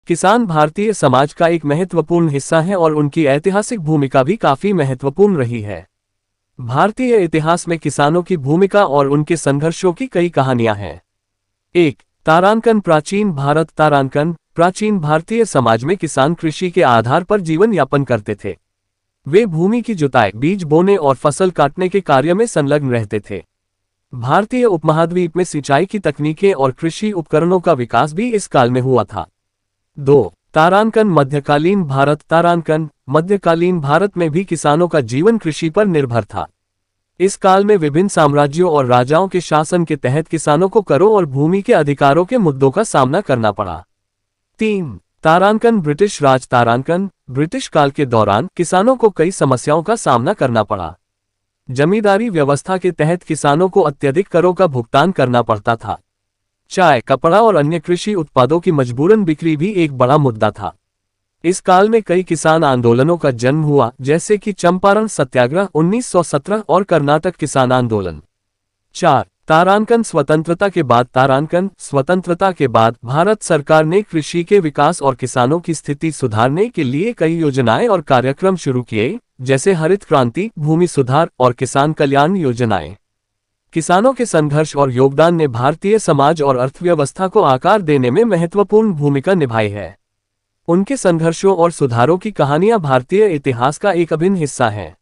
किसान भारतीय समाज का एक महत्वपूर्ण हिस्सा है और उनकी ऐतिहासिक भूमिका भी काफी महत्वपूर्ण रही है। भारतीय इतिहास में किसानों की भूमिका और उनके संघर्षों की कई कहानियां हैं। 1. तारांकन। प्राचीन भारत। तारांकन प्राचीन भारतीय समाज में किसान कृषि के आधार पर जीवन यापन करते थे। वे भूमि की जुताई, बीज बोने और फसल काटने के कार्य में संलग्न रहते थे। भारतीय उपमहाद्वीप में सिंचाई की तकनीकें और कृषि उपकरणों का विकास भी इस काल में हुआ था। 2. तारांकन। मध्यकालीन भारत। तारांकन मध्यकालीन भारत में भी किसानों का जीवन कृषि पर निर्भर था। इस काल में विभिन्न साम्राज्यों और राजाओं के शासन के तहत किसानों को करों और भूमि के अधिकारों के मुद्दों का सामना करना पड़ा। 3. तारांकन। ब्रिटिश राज। तारांकन ब्रिटिश काल के दौरान किसानों को कई समस्याओं का सामना करना पड़ा। जमींदारी व्यवस्था के तहत किसानों को अत्यधिक करों का भुगतान करना पड़ता था। चाय, कपड़ा और अन्य कृषि उत्पादों की मजबूरन बिक्री भी एक बड़ा मुद्दा था। इस काल में कई किसान आंदोलनों का जन्म हुआ, जैसे कि चंपारण सत्याग्रह 1917 और कर्नाटक किसान आंदोलन। 4. तारांकन। स्वतंत्रता के बाद। तारांकन स्वतंत्रता के बाद भारत सरकार ने कृषि के विकास और किसानों की स्थिति सुधारने के लिए कई योजनाएं और कार्यक्रम शुरू किए, जैसे हरित क्रांति, भूमि सुधार और किसान कल्याण योजनाएं। किसानों के संघर्ष और योगदान ने भारतीय समाज और अर्थव्यवस्था को आकार देने में महत्वपूर्ण भूमिका निभाई है। उनके संघर्षों और सुधारों की कहानियां भारतीय इतिहास का एक अभिन्न हिस्सा हैं।